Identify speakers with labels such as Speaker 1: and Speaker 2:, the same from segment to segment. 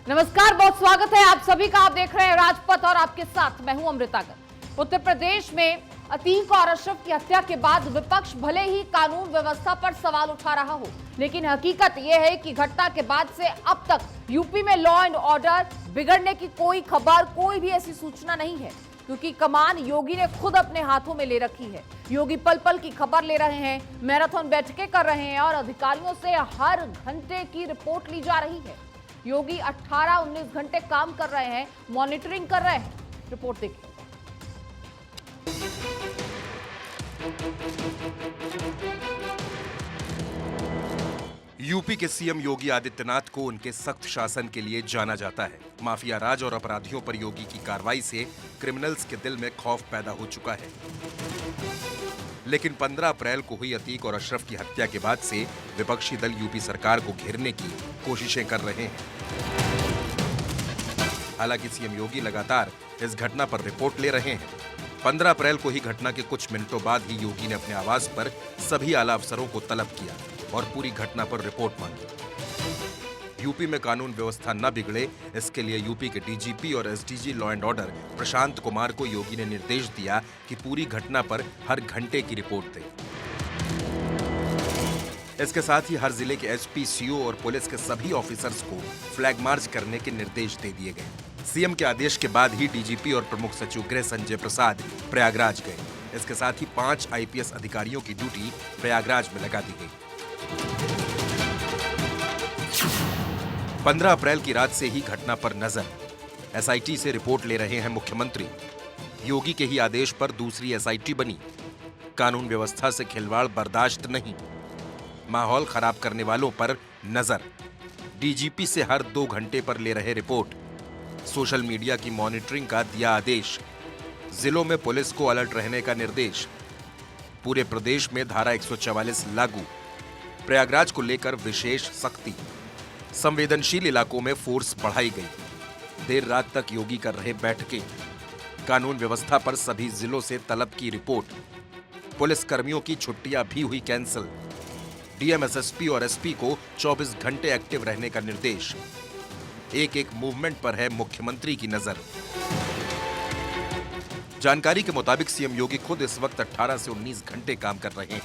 Speaker 1: नमस्कार, बहुत स्वागत है आप सभी का। आप देख रहे हैं राजपथ और आपके साथ मैं हूं अमृतागर। उत्तर प्रदेश में अतीक और अशरफ की हत्या के बाद विपक्ष भले ही कानून व्यवस्था पर सवाल उठा रहा हो, लेकिन हकीकत यह है कि घटना के बाद से अब तक यूपी में लॉ एंड ऑर्डर बिगड़ने की कोई खबर, कोई भी ऐसी सूचना नहीं है, क्योंकि कमान योगी ने खुद अपने हाथों में ले रखी है। योगी पल पल की खबर ले रहे हैं, मैराथन बैठकें कर रहे हैं और अधिकारियों से हर घंटे की रिपोर्ट ली जा रही है। योगी 18-19 घंटे काम कर रहे हैं, मॉनिटरिंग कर रहे हैं। रिपोर्ट देखिए।
Speaker 2: यूपी के सीएम योगी आदित्यनाथ को उनके सख्त शासन के लिए जाना जाता है। माफिया राज और अपराधियों पर योगी की कार्रवाई से क्रिमिनल्स के दिल में खौफ पैदा हो चुका है। लेकिन 15 अप्रैल को हुई अतीक और अशरफ की हत्या के बाद से विपक्षी दल यूपी सरकार को घेरने की कोशिशें कर रहे हैं। हालांकि सीएम योगी लगातार इस घटना पर रिपोर्ट ले रहे हैं। 15 अप्रैल को ही घटना के कुछ मिनटों बाद ही योगी ने अपने आवास पर सभी आला अफसरों को तलब किया और पूरी घटना पर रिपोर्ट मांगी। यूपी में कानून व्यवस्था न बिगड़े, इसके लिए यूपी के डीजीपी और SDG law and order Prashant Kumar को योगी ने निर्देश दिया कि पूरी घटना पर हर घंटे की रिपोर्ट दें। इसके साथ ही हर जिले के एसपी, सीओ और पुलिस के सभी ऑफिसर्स को फ्लैग मार्च करने के निर्देश दे दिए गए। सीएम के आदेश के बाद ही डीजीपी और प्रमुख सचिव गृह संजय प्रसाद प्रयागराज गए। इसके साथ ही 5 आईपीएस अधिकारियों की ड्यूटी प्रयागराज में लगा दी गई। 15 अप्रैल की रात से ही घटना पर नजर। एसआईटी से रिपोर्ट ले रहे हैं मुख्यमंत्री। योगी के ही आदेश पर दूसरी एसआईटी बनी। कानून व्यवस्था से खिलवाड़ बर्दाश्त नहीं, माहौल खराब करने वालों पर नजर। डीजीपी से हर 2 घंटे पर ले रहे रिपोर्ट। सोशल मीडिया की मॉनिटरिंग का दिया आदेश। जिलों में पुलिस को अलर्ट रहने का निर्देश। पूरे प्रदेश में धारा 144 लागू। प्रयागराज को लेकर विशेष सख्ती। संवेदनशील इलाकों में फोर्स बढ़ाई गई। देर रात तक योगी कर रहे बैठकें। कानून व्यवस्था पर सभी जिलों से तलब की रिपोर्ट। पुलिस कर्मियों की छुट्टियां भी हुई कैंसिल। डीएम, एसएसपी और एसपी को 24 घंटे एक्टिव रहने का निर्देश। एक एक मूवमेंट पर है मुख्यमंत्री की नजर। जानकारी के मुताबिक सीएम योगी खुद इस वक्त 18 से 19 घंटे काम कर रहे हैं।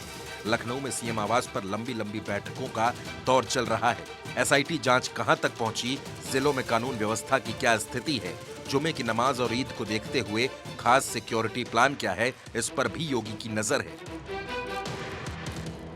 Speaker 2: लखनऊ में सीएम आवास पर लंबी लंबी बैठकों का दौर चल रहा है। एसआईटी जांच कहां तक पहुंची, जिलों में कानून व्यवस्था की क्या स्थिति है, जुमे की नमाज और ईद को देखते हुए खास सिक्योरिटी प्लान क्या है, इस पर भी योगी की नजर है।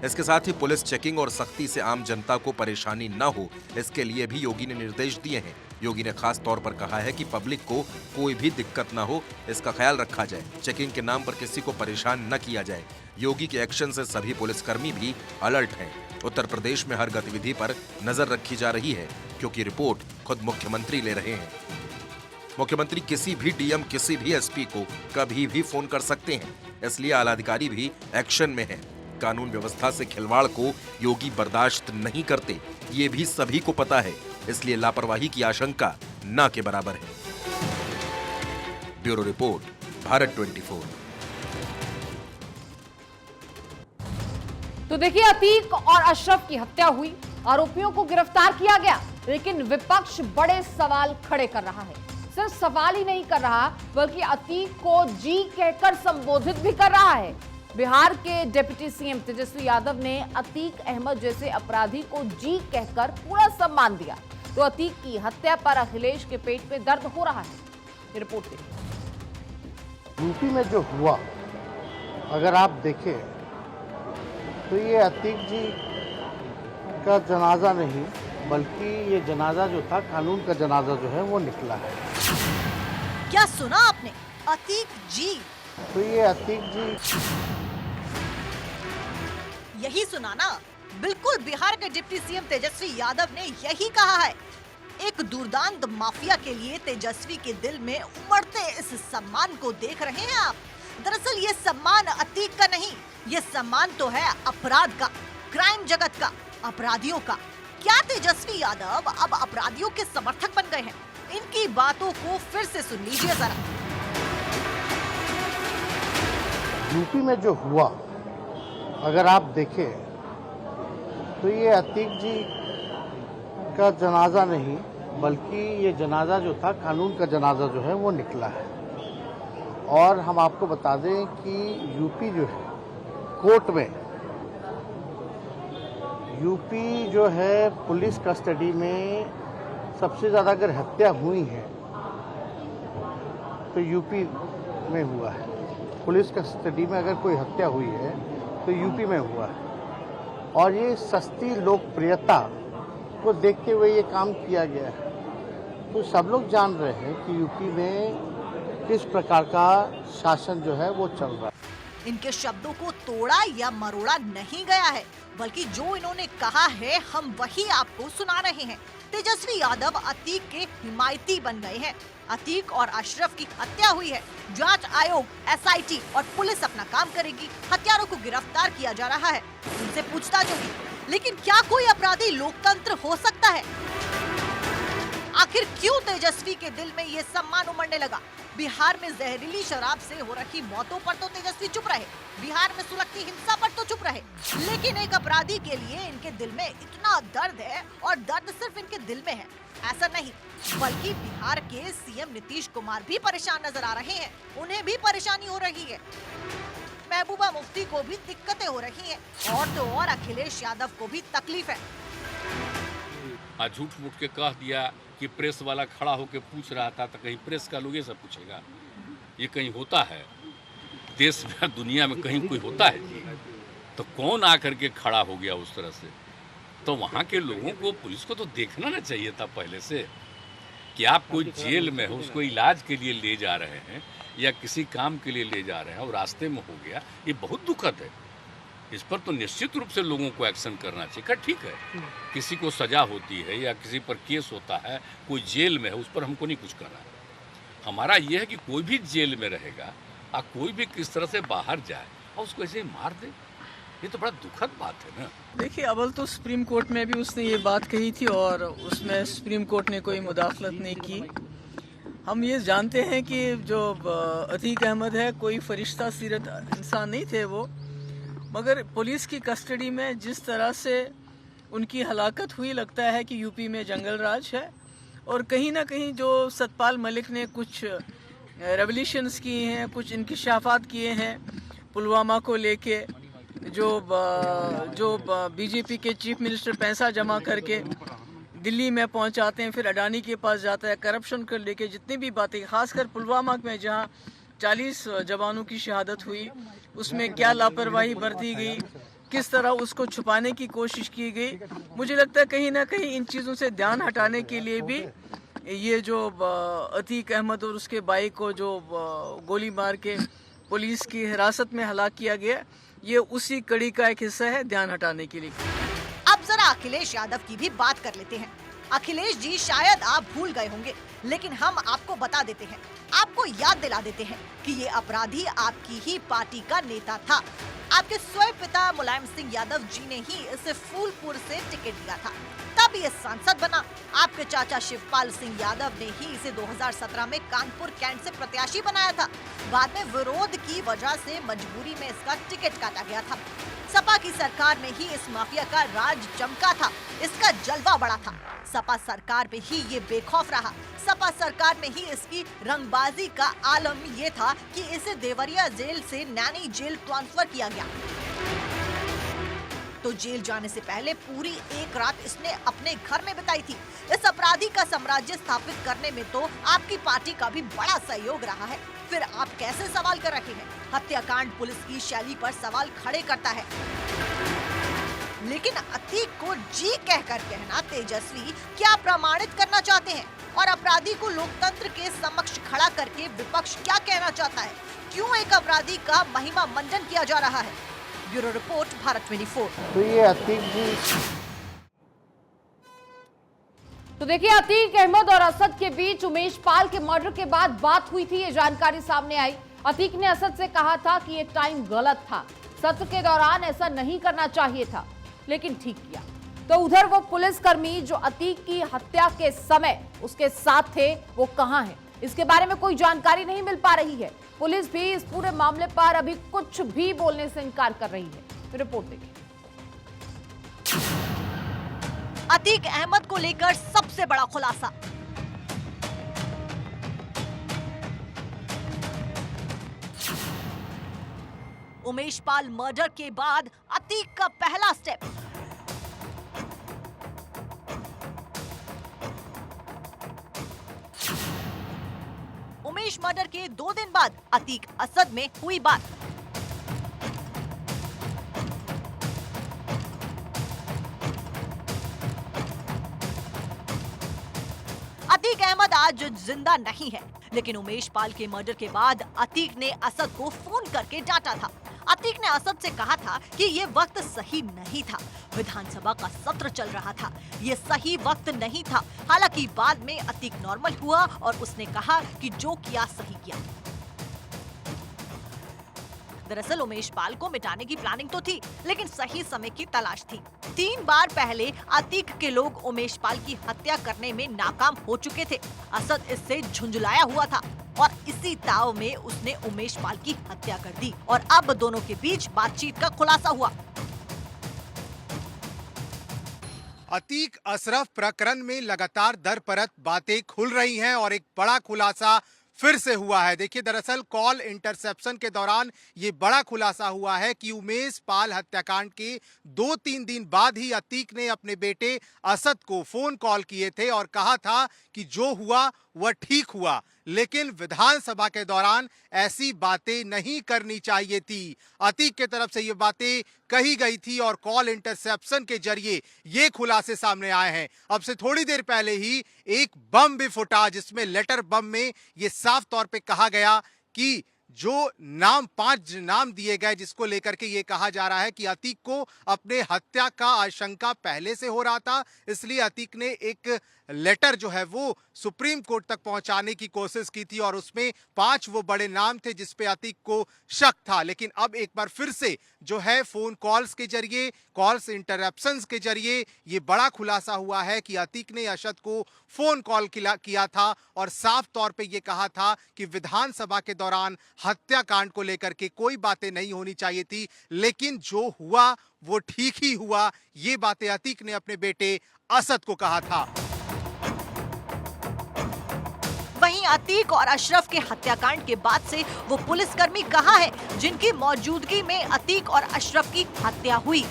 Speaker 2: इसके साथ ही पुलिस चेकिंग और सख्ती से आम जनता को परेशानी न हो, इसके लिए भी योगी ने निर्देश दिए हैं। योगी ने खास तौर पर कहा है कि पब्लिक को कोई भी दिक्कत न हो, इसका ख्याल रखा जाए। चेकिंग के नाम पर किसी को परेशान न किया जाए। योगी के एक्शन से सभी पुलिसकर्मी भी अलर्ट हैं। उत्तर प्रदेश में हर गतिविधि पर नजर रखी जा रही है, क्योंकि रिपोर्ट खुद मुख्यमंत्री ले रहे हैं। मुख्यमंत्री किसी भी डीएम, किसी भी एसपी को कभी भी फोन कर सकते हैं, इसलिए आलाधिकारी भी एक्शन में है। कानून व्यवस्था से खिलवाड़ को योगी बर्दाश्त नहीं करते, ये भी सभी को पता है, इसलिए लापरवाही की आशंका ना के बराबर है। Bureau report, Bharat 24।
Speaker 1: तो देखिए, अतीक और अशरफ की हत्या हुई, आरोपियों को गिरफ्तार किया गया, लेकिन विपक्ष बड़े सवाल खड़े कर रहा है। सिर्फ सवाल ही नहीं कर रहा, बल्कि अतीक को जी कहकर संबोधित भी कर रहा है। बिहार के डिप्टी सीएम तेजस्वी यादव ने अतीक अहमद जैसे अपराधी को जी कहकर पूरा सम्मान दिया। तो अतीक की हत्या पर अखिलेश के पेट में दर्द हो रहा है। ये रिपोर्ट देखिए।
Speaker 3: यूपी में जो हुआ, अगर आप देखें तो ये अतीक जी का जनाजा नहीं, बल्कि ये जनाजा जो था, कानून का जनाजा जो है वो निकला है।
Speaker 4: क्या सुना आपने? अतीक जी।
Speaker 3: तो ये अतीक जी,
Speaker 4: यही सुना ना? बिल्कुल, बिहार के डिप्टी सीएम तेजस्वी यादव ने यही कहा है। एक दुर्दांत माफिया के लिए तेजस्वी के दिल में उमड़ते इस सम्मान को देख रहे हैं आप। दरअसल ये सम्मान अतीक का नहीं, ये सम्मान तो है अपराध का, क्राइम जगत का, अपराधियों का। क्या तेजस्वी यादव अब अपराधियों के समर्थक बन गए हैं? इनकी बातों को फिर से सुन लीजिए जरा।
Speaker 3: यूपी में जो हुआ, अगर आप देखें तो ये अतीक जी का जनाजा नहीं, बल्कि ये जनाजा जो था कानून का जनाजा जो है वो निकला है। और हम आपको बता दें कि यूपी जो है कोर्ट में, यूपी जो है पुलिस कस्टडी में सबसे ज़्यादा अगर हत्या हुई है तो यूपी में हुआ है। पुलिस कस्टडी में अगर कोई हत्या हुई है तो यूपी में हुआ है। और ये सस्ती लोकप्रियता को देखते हुए ये काम किया गया है। तो सब लोग जान रहे हैं कि यूपी में किस प्रकार का शासन जो है वो चल रहा है।
Speaker 4: इनके शब्दों को तोड़ा या मरोड़ा नहीं गया है, बल्कि जो इन्होंने कहा है हम वही आपको सुना रहे हैं। तेजस्वी यादव अतीक के हिमायती बन गए हैं। अतीक और अशरफ की हत्या हुई है। जांच आयोग, एसआईटी और पुलिस अपना काम करेगी। हत्यारों को गिरफ्तार किया जा रहा है, उनसे पूछताछ होगी। लेकिन क्या कोई अपराधी लोकतंत्र हो सकता है? आखिर क्यों तेजस्वी के दिल में ये सम्मान उमड़ने लगा? बिहार में जहरीली शराब से हो रही मौतों पर तो तेजस्वी चुप रहे, बिहार में सुलगती हिंसा पर तो चुप रहे, लेकिन एक अपराधी के लिए इनके दिल में इतना दर्द है, और दर्द सिर्फ इनके दिल में है ऐसा नहीं, बल्कि बिहार के सीएम नीतीश कुमार भी परेशान नजर आ रहे हैं। उन्हें भी परेशानी हो रही है। महबूबा मुफ्ती को भी दिक्कतें हो रही हैं, और तो और अखिलेश यादव को भी तकलीफ है।
Speaker 5: आज झूठ मूठ के कह दिया कि प्रेस वाला खड़ा होकर पूछ रहा था, तो कहीं प्रेस का लोग ये सब पूछेगा? ये कहीं होता है देश में, दुनिया में कहीं कोई होता है? तो कौन आकर के खड़ा हो गया उस तरह से? तो वहाँ के लोगों को, पुलिस को तो देखना ना चाहिए था पहले से कि आप कोई जेल में हो, उसको इलाज के लिए ले जा रहे हैं या किसी काम के लिए ले जा रहे हैं और रास्ते में हो गया। ये बहुत दुखद है। इस पर तो निश्चित रूप से लोगों को एक्शन करना चाहिए। ठीक है, किसी को सजा होती है या किसी पर केस होता है, कोई जेल में है, उस पर हमको नहीं कुछ करना। हमारा यह है कि कोई भी जेल में रहेगा और कोई भी किस तरह से बाहर जाए और उसको ऐसे ही मार दे, ये तो बड़ा दुखद बात है ना।
Speaker 6: देखिए, अव्वल तो सुप्रीम कोर्ट में भी उसने ये बात कही थी और उसमें सुप्रीम कोर्ट ने कोई मुदाखलत नहीं की। हम ये जानते हैं कि जो अतीक अहमद है कोई फरिश्ता सीरत इंसान नहीं थे वो, मगर पुलिस की कस्टडी में जिस तरह से उनकी हलाकत हुई, लगता है कि यूपी में जंगल राज है। और कहीं ना कहीं जो सतपाल मलिक ने कुछ रेवोल्यूशंस किए हैं, कुछ इंकिशाफात किए हैं पुलवामा को लेके, जो बीजेपी के चीफ मिनिस्टर पैसा जमा करके दिल्ली में पहुंचाते हैं, फिर अडानी के पास जाता है, करप्शन को लेके जितनी भी बातें, खासकर पुलवामा में जहां 40 जवानों की शहादत हुई, उसमें क्या लापरवाही बरती गई, किस तरह उसको छुपाने की कोशिश की गई। मुझे लगता है कहीं ना कहीं इन चीज़ों से ध्यान हटाने के लिए भी ये जो अतीक अहमद और उसके भाई को जो गोली मार के पुलिस की हिरासत में हलाक किया गया, ये उसी कड़ी का एक हिस्सा है, ध्यान हटाने के लिए।
Speaker 4: अब जरा अखिलेश यादव की भी बात कर लेते हैं। अखिलेश जी, शायद आप भूल गए होंगे, लेकिन हम आपको बता देते हैं, आपको याद दिला देते हैं कि ये अपराधी आपकी ही पार्टी का नेता था। आपके स्वयं पिता मुलायम सिंह यादव जी ने ही इसे फूलपुर से टिकट दिया था, तब ये सांसद बना। आपके चाचा शिवपाल सिंह यादव ने ही इसे 2017 में कानपुर कैंट से प्रत्याशी बनाया था। बाद में विरोध की वजह से मजबूरी में इसका टिकट काटा गया था। सपा की सरकार में ही इस माफिया का राज चमका था, इसका जलवा बड़ा था। सपा सरकार में ही ये बेखौफ रहा। सपा सरकार में ही इसकी रंगबाजी का आलम ये था कि इसे देवरिया जेल से नैनी जेल ट्रांसफर किया गया। तो जेल जाने से पहले पूरी एक रात इसने अपने घर में बिताई थी। इस अपराधी का साम्राज्य स्थापित करने में तो आपकी पार्टी का भी बड़ा सहयोग रहा है। फिर आप कैसे सवाल कर रहे हैं? हत्याकांड पुलिस की शैली पर सवाल खड़े करता है। लेकिन अतीक को जी कहकर कहना तेजस्वी क्या प्रमाणित करना चाहते हैं? और अपराधी को लोकतंत्र के समक्ष खड़ा करके विपक्ष क्या कहना चाहता है? क्यों एक अपराधी का महिमा मंडन किया जा रहा है? Bureau report, Bharat 24।
Speaker 3: तो ये अतीक जी,
Speaker 1: तो देखिए, अतीक अहमद और असद के बीच उमेश पाल के मर्डर के बाद बात हुई थी, ये जानकारी सामने आई। अतीक ने असद से कहा था कि ये टाइम गलत था, सत्र के दौरान ऐसा नहीं करना चाहिए था, लेकिन ठीक किया। तो उधर वो पुलिसकर्मी जो अतीक की हत्या के समय उसके साथ थे, वो कहां हैं? इसके बारे में कोई जानकारी नहीं मिल पा रही है। पुलिस भी इस पूरे मामले पर अभी कुछ भी बोलने से इनकार कर रही है। तो रिपोर्ट देखिए।
Speaker 4: अतीक अहमद को लेकर सबसे बड़ा खुलासा। उमेश पाल मर्डर के बाद अतीक का पहला स्टेप। उमेश मर्डर के 2 दिन बाद अतीक असद में हुई बात। अतीक अहमद आज जिंदा नहीं है, लेकिन उमेश पाल के मर्डर के बाद अतीक ने असद को फोन करके डांटा था। अतीक ने असद से कहा था कि ये वक्त सही नहीं था, विधानसभा का सत्र चल रहा था, ये सही वक्त नहीं था। हालांकि बाद में अतीक नॉर्मल हुआ और उसने कहा कि जो किया सही किया। दरअसल उमेश पाल को मिटाने की प्लानिंग तो थी, लेकिन सही समय की तलाश थी। 3 बार पहले अतीक के लोग उमेश पाल की हत्या करने में नाकाम हो चुके थे। असद इससे झुंझुलाया हुआ था और इसी ताव में उसने उमेश पाल की हत्या कर दी और अब दोनों के बीच बातचीत का खुलासा हुआ।
Speaker 7: अतीक अशरफ प्रकरण में लगातार दर परत बातें खुल रही हैं और एक बड़ा खुलासा फिर से हुआ है। देखिए, दरअसल कॉल इंटरसेप्शन के दौरान ये बड़ा खुलासा हुआ है कि उमेश पाल हत्याकांड के 2-3 दिन बाद ही अतीक ने अपने बेटे असद को फोन कॉल किए थे और कहा था कि जो हुआ वह ठीक हुआ, लेकिन विधानसभा के दौरान ऐसी बातें नहीं करनी चाहिए थी। अतीक के तरफ से ये बातें कही गई थी और कॉल इंटरसेप्शन के जरिए ये खुलासे सामने आए हैं। अब से थोड़ी देर पहले ही एक बम भी फूटा, जिसमें लेटर बम में ये साफ तौर पे कहा गया कि जो 5 नाम दिए गए, जिसको लेकर के ये कहा जा रहा है कि अतीक को अपने हत्या का आशंका पहले से हो रहा था, इसलिए अतीक ने एक लेटर जो है वो सुप्रीम कोर्ट तक पहुंचाने की कोशिश की थी और उसमें 5 वो बड़े नाम थे जिस पे अतीक को शक था। लेकिन अब एक बार फिर से जो है फोन कॉल्स के जरिए, कॉल्स इंटरप्शंस के जरिए ये बड़ा खुलासा हुआ है कि अतीक ने असद को फोन कॉल किया था और साफ तौर पे ये कहा था कि विधानसभा के दौरान हत्याकांड को लेकर के कोई बातें नहीं होनी चाहिए थी, लेकिन जो हुआ वो ठीक ही हुआ। ये बातें अतीक ने अपने बेटे असद को कहा था।
Speaker 4: वहीं अतीक और अशरफ के हत्याकांड के बाद से वो पुलिसकर्मी कहां है जिनकी मौजूदगी में अतीक और अशरफ की हत्या हुई?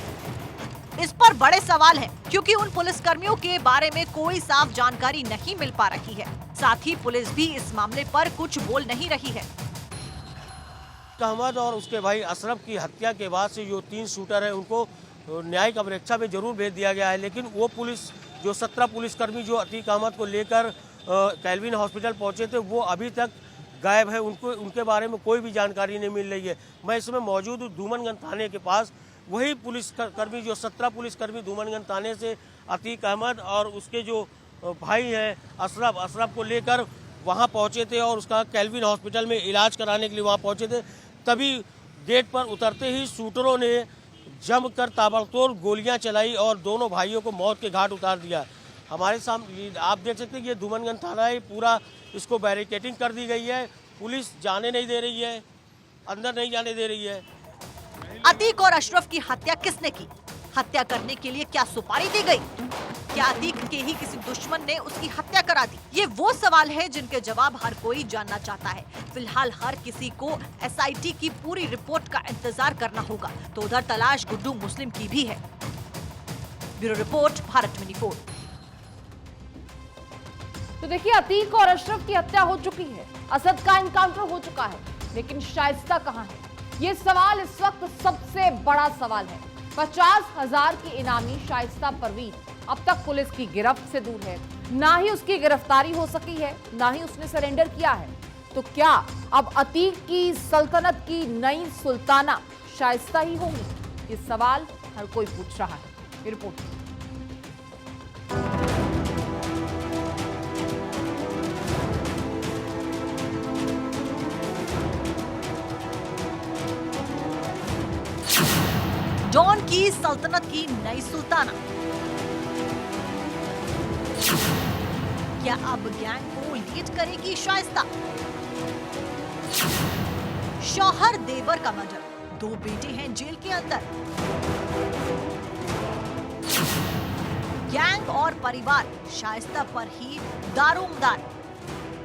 Speaker 4: इस पर बड़े सवाल हैं, क्योंकि उन पुलिसकर्मियों के बारे में कोई साफ जानकारी नहीं मिल पा रही है। साथ ही पुलिस भी इस मामले पर कुछ बोल नहीं रही है।
Speaker 8: अहमद और उसके भाई अशरफ की हत्या के बाद से जो 3 शूटर है उनको न्यायिक अपेक्षा में जरूर भेज दिया गया है, लेकिन वो पुलिस जो 17 पुलिसकर्मी जो अतीक अहमद को लेकर कैल्विन हॉस्पिटल पहुंचे थे वो अभी तक गायब है। उनके बारे में कोई भी जानकारी नहीं मिल रही है। मैं इसमें मौजूद हूँ धूमनगंज थाने के पास। वही पुलिसकर्मी जो 17 पुलिसकर्मी धूमनगंज थाने से अतीक अहमद और उसके जो भाई हैं अशरफ को लेकर वहाँ पहुँचे थे और उसका कैल्विन हॉस्पिटल में इलाज कराने के लिए वहाँ पहुँचे थे। तभी गेट पर उतरते ही शूटरों ने जमकर ताबड़तोड़ गोलियां चलाई और दोनों भाइयों को मौत के घाट उतार दिया। हमारे सामने आप देख सकते हैं कि ये धूमनगंज थाना है, पूरा इसको बैरिकेडिंग कर दी गई है। पुलिस जाने नहीं दे रही है, अंदर नहीं जाने दे रही है।
Speaker 4: अतीक और अशरफ की हत्या किसने की? हत्या करने के लिए क्या सुपारी दी गई? क्या अतीक के ही किसी दुश्मन ने उसकी हत्या करा दी? ये वो सवाल है जिनके जवाब हर कोई जानना चाहता है। फिलहाल हर किसी को SIT की पूरी रिपोर्ट का इंतजार करना होगा। तो उधर तलाश गुड्डू मुस्लिम की भी है। Bureau report, Bharat 24।
Speaker 1: तो देखिए, अतीक और अशरफ की हत्या हो चुकी है, असद का एनकाउंटर हो चुका है, लेकिन शाइस्ता कहां है? ये सवाल इस वक्त सबसे बड़ा सवाल है। 50,000 की इनामी शाइस्ता परवीन अब तक पुलिस की गिरफ्त से दूर है। ना ही उसकी गिरफ्तारी हो सकी है, ना ही उसने सरेंडर किया है। तो क्या अब अतीक की सल्तनत की नई सुल्ताना शाइस्ता ही होंगी? ये सवाल हर कोई पूछ रहा है। ये रिपोर्ट।
Speaker 4: डॉन की सल्तनत की नई सुल्ताना। क्या अब गैंग को लीड करेगी शाइस्ता? शौहर देवर का मर्डर, 2 बेटे हैं जेल के अंदर। गैंग और परिवार शाइस्ता पर ही दारोमदार।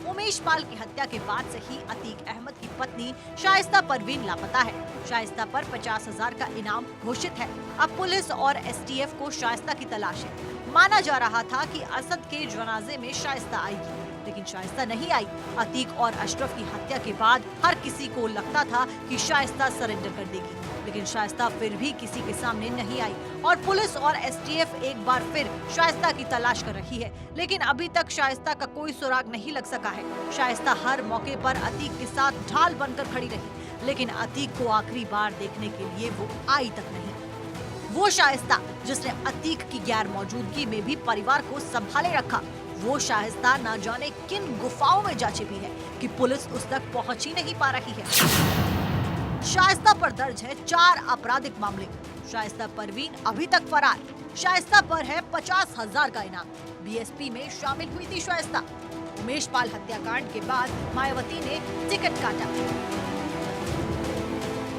Speaker 4: उमेश पाल की हत्या के बाद से ही अतीक अहमद की पत्नी शाइस्ता परवीन लापता है। शाइस्ता पर 50,000 का इनाम घोषित है। अब पुलिस और एसटीएफ को शाइस्ता की तलाश है। माना जा रहा था कि असद के जनाजे में शाइस्ता आएगी, लेकिन शाइस्ता नहीं आई। अतीक और अशरफ की हत्या के बाद हर किसी को लगता था कि शाइस्ता सरेंडर कर देगी, लेकिन शाइस्ता फिर भी किसी के सामने नहीं आई और पुलिस और एसटीएफ एक बार फिर शाइस्ता की तलाश कर रही है, लेकिन अभी तक शाइस्ता का कोई सुराग नहीं लग सका है। शाइस्ता हर मौके पर अतीक के साथ ढाल बनकर खड़ी रही, लेकिन अतीक को आखिरी बार देखने के लिए वो आई तक नहीं। वो शाइस्ता जिसने अतीक की गैर मौजूदगी में भी परिवार को संभाले रखा, वो शाइस्ता न जाने किन गुफाओं में जा छिपी है कि पुलिस उस तक पहुंच ही नहीं पा रही है। शाइस्ता पर दर्ज है 4 आपराधिक मामले। शाइस्ता परवीन अभी तक फरार। शाइस्ता पर है 50,000 का इनाम। बीएसपी में शामिल हुई थी शाइस्ता। उमेश पाल हत्याकांड के बाद मायावती ने टिकट काटा।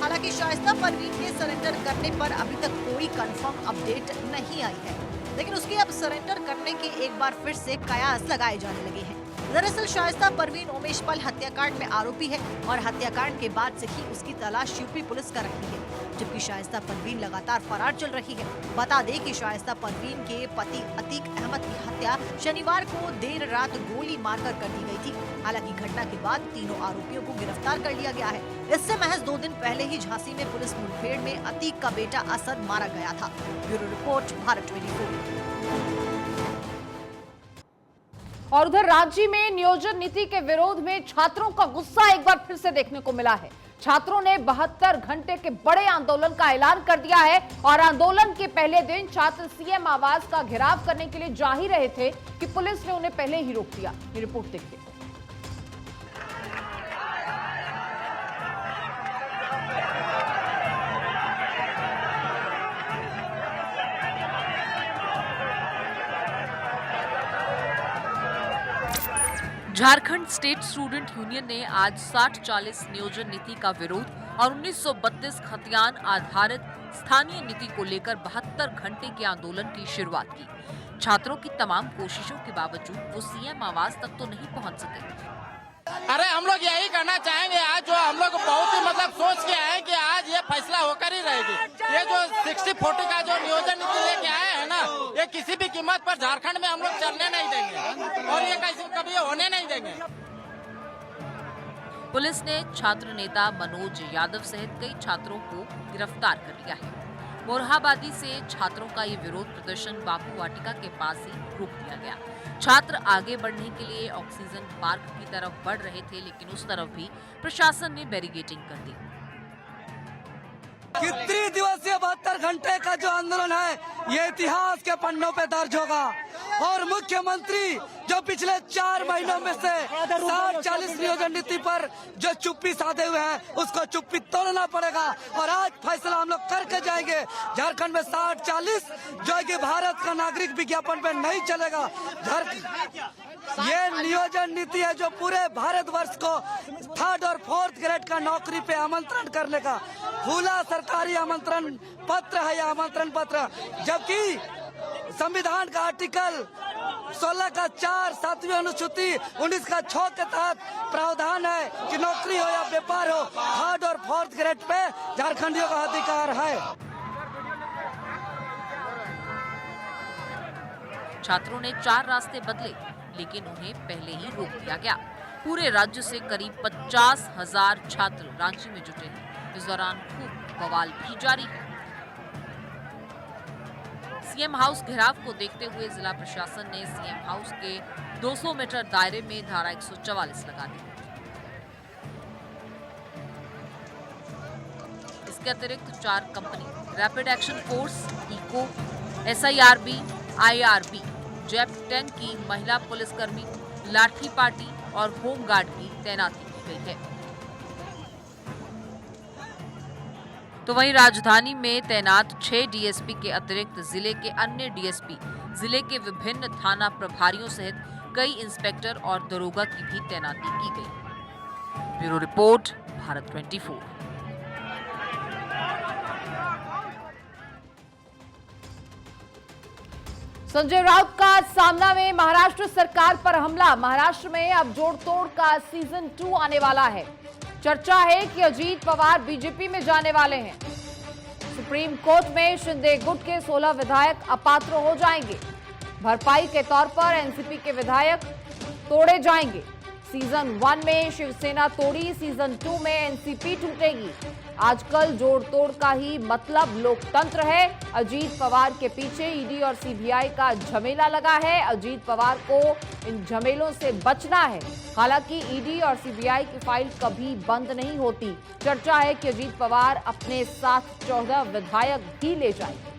Speaker 4: हालांकि शाइस्ता परवीन के सरेंडर करने पर अभी तक कोई कंफर्म अपडेट नहीं आई है, लेकिन उसके अब सरेंडर करने के एक बार फिर से कयास लगाए जाने लगे हैं। दरअसल शाइस्ता परवीन उमेश पाल हत्याकांड में आरोपी है और हत्याकांड के बाद से ही उसकी तलाश यूपी पुलिस कर रही है, जबकि शाइस्ता परवीन लगातार फरार चल रही है। बता दें कि शाइस्ता परवीन के पति अतीक अहमद की हत्या शनिवार को देर रात गोली मारकर कर दी गई थी। हालांकि घटना के बाद तीनों आरोपियों को गिरफ्तार कर लिया गया है। इससे महज 2 दिन पहले ही झांसी में पुलिस मुठभेड़ में अतीक का बेटा असद मारा गया था। Bureau report, Bharat 24।
Speaker 1: और उधर रांची में नियोजन नीति के विरोध में छात्रों का गुस्सा एक बार फिर से देखने को मिला है। छात्रों ने 72 घंटे के बड़े आंदोलन का ऐलान कर दिया है और आंदोलन के पहले दिन छात्र सीएम आवास का घेराव करने के लिए जा ही रहे थे कि पुलिस ने उन्हें पहले ही रोक दिया। ये रिपोर्ट देखिए।
Speaker 9: झारखंड स्टेट स्टूडेंट यूनियन ने आज 60-40 नियोजन नीति का विरोध और 1932 खतियान आधारित स्थानीय नीति को लेकर 72 घंटे के आंदोलन की शुरुआत की। छात्रों की तमाम कोशिशों के बावजूद वो सीएम आवास तक तो नहीं पहुंच सके।
Speaker 10: अरे हम लोग यही कहना चाहेंगे, आज जो हम लोग बहुत ही सोच के आए कि आज ये फैसला होकर ही रहेगी। ये जो 60-40 का जो नियोजन नीति लेके आए हैं ना, ये किसी भी कीमत पर झारखंड में हम लोग चलने नहीं देंगे और ये कभी होने नहीं देंगे।
Speaker 9: पुलिस ने छात्र नेता मनोज यादव सहित कई छात्रों को गिरफ्तार कर लिया है। मोरहाबादी से छात्रों का ये विरोध प्रदर्शन बापू वाटिका के पास ही रोक दिया गया। छात्र आगे बढ़ने के लिए ऑक्सीजन पार्क की तरफ बढ़ रहे थे, लेकिन उस तरफ भी प्रशासन ने बैरिकेडिंग कर दी।
Speaker 11: कितनी दिवसीय 72 घंटे का जो आंदोलन है, ये इतिहास के पन्नों पे दर्ज होगा और मुख्यमंत्री जो पिछले 4 महीनों में से 60-40 नियोजन नीति पर जो चुप्पी साधे हुए हैं, उसको चुप्पी तोड़ना पड़ेगा और आज फैसला हम लोग करके जाएंगे। झारखंड में 60-40 जो है कि भारत का नागरिक विज्ञापन पे नहीं चलेगा। ये नियोजन नीति है जो पूरे भारतवर्ष को 3rd और 4th ग्रेड का नौकरी पे आमंत्रण करने का खुला सरकारी आमंत्रण पत्र है। यह आमंत्रण पत्र, जबकि संविधान का आर्टिकल 16 का 4 7वीं अनुसूची 19 का 6 के तहत प्रावधान है कि नौकरी हो या व्यापार हो, 3rd और 4th ग्रेड पे झारखंडियों का अधिकार है।
Speaker 9: छात्रों ने 4 रास्ते बदले, लेकिन उन्हें पहले ही रोक दिया गया। पूरे राज्य से करीब 50,000 छात्र रांची में जुटे हैं। इस दौरान खूब बवाल भी जारी है। सीएम हाउस घेराव को देखते हुए जिला प्रशासन ने सीएम हाउस के 200 मीटर दायरे में धारा 144 लगा दी। इसके अतिरिक्त 4 company Rapid Action Force, echo, SIRB, IRB, जैप 10 की महिला पुलिसकर्मी, लाठी पार्टी और होमगार्ड की तैनाती की गई है। तो वहीं राजधानी में तैनात 6 डीएसपी के अतिरिक्त जिले के अन्य डीएसपी, जिले के विभिन्न थाना प्रभारियों सहित कई इंस्पेक्टर और दरोगा की भी तैनाती की गई। Bureau report, Bharat 24।
Speaker 1: संजय राउत का सामना में महाराष्ट्र सरकार पर हमला। महाराष्ट्र में अब जोड़तोड़ का सीजन 2 आने वाला है। चर्चा है कि अजीत पवार बीजेपी में जाने वाले हैं। सुप्रीम कोर्ट में शिंदे गुट के 16 विधायक अपात्र हो जाएंगे। भरपाई के तौर पर एनसीपी के विधायक तोड़े जाएंगे। सीजन 1 में शिवसेना तोड़ी, सीजन 2 में एनसीपी टूटेगी। आजकल जोड़ तोड़ का ही मतलब लोकतंत्र है। अजीत पवार के पीछे ईडी और सीबीआई का झमेला लगा है। अजीत पवार को इन झमेलों से बचना है। हालांकि ईडी और सीबीआई की फाइल कभी बंद नहीं होती। चर्चा है कि अजीत पवार अपने साथ 14 विधायक भी ले जाएंगे।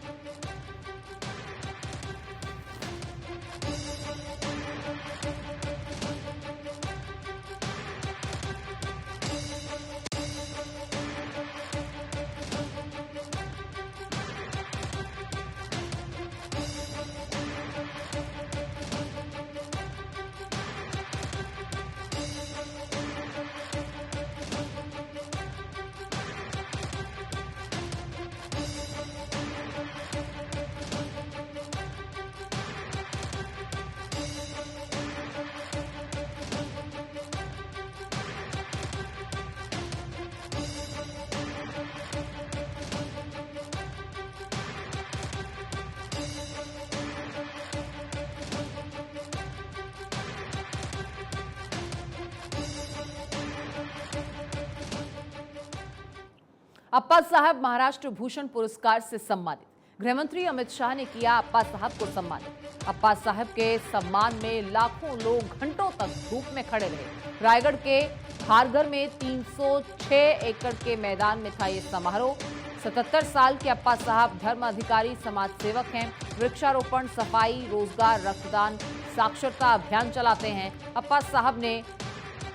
Speaker 1: अप्पा साहब महाराष्ट्र भूषण पुरस्कार से सम्मानित। गृहमंत्री अमित शाह ने किया अप्पा साहब को सम्मानित। अप्पा साहब के सम्मान में लाखों लोग घंटों तक धूप में खड़े रहे। रायगढ़ के खारघर में 306 एकड़ के मैदान में था ये समारोह। 77 साल के अप्पा साहब धर्म अधिकारी समाज सेवक हैं। वृक्षारोपण, सफाई, रोजगार, रक्तदान, साक्षरता अभियान चलाते हैं। अप्पा साहब ने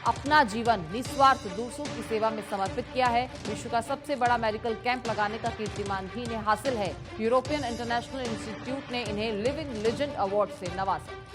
Speaker 1: अपना जीवन निस्वार्थ दूसरों की सेवा में समर्पित किया है। विश्व का सबसे बड़ा मेडिकल कैंप लगाने का कीर्तिमान भी इन्हें हासिल है। यूरोपियन इंटरनेशनल इंस्टीट्यूट ने इन्हें लिविंग लेजेंड अवार्ड से नवाजा।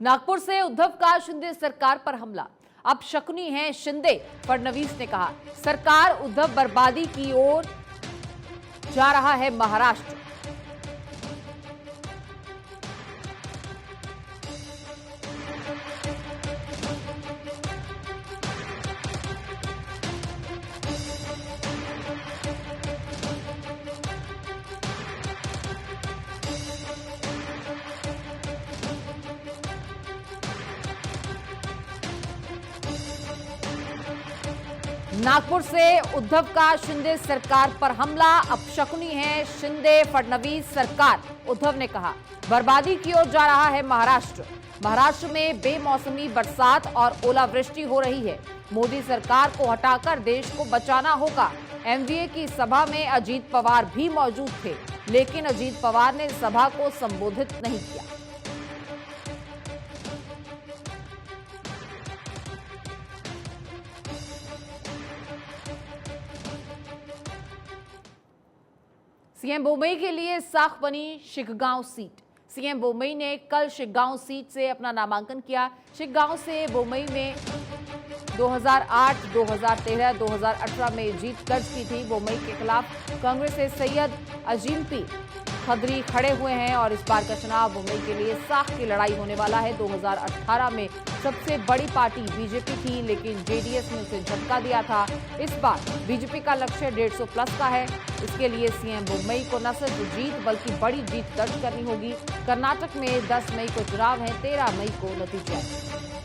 Speaker 1: नागपुर से उद्धव का शिंदे सरकार पर हमला। अब शकुनी है शिंदे, फडणवीस ने कहा। सरकार उद्धव बर्बादी की ओर जा रहा है महाराष्ट्र। नागपुर से उद्धव का शिंदे सरकार पर हमला। अब शकुनी है शिंदे फडणवीस सरकार, उद्धव ने कहा। बर्बादी की ओर जा रहा है महाराष्ट्र। महाराष्ट्र में बेमौसमी बरसात और ओलावृष्टि हो रही है। मोदी सरकार को हटाकर देश को बचाना होगा। एमवीए की सभा में अजीत पवार भी मौजूद थे, लेकिन अजीत पवार ने सभा को संबोधित नहीं किया। सीएम बोम्मई के लिए साख बनी शिग्गांव सीट। सीएम बोम्मई ने कल शिग्गांव सीट से अपना नामांकन किया। शिग्गांव से बोम्मई में 2008, 2013, 2018 में जीत दर्ज की थी। बोम्मई के खिलाफ कांग्रेस से सैयद अजीमपी खदरी खड़े हुए हैं और इस बार का चुनाव बोम्मई के लिए साख की लड़ाई होने वाला है। 2018 में सबसे बड़ी पार्टी बीजेपी थी, लेकिन जेडीएस ने उसे झटका दिया था। इस बार बीजेपी का लक्ष्य 150 प्लस का है। इसके लिए सीएम बोम्मई को न सिर्फ जीत बल्कि बड़ी जीत दर्ज करनी होगी। कर्नाटक में 10 मई को चुनाव है, 13 मई को नतीजे आएंगे।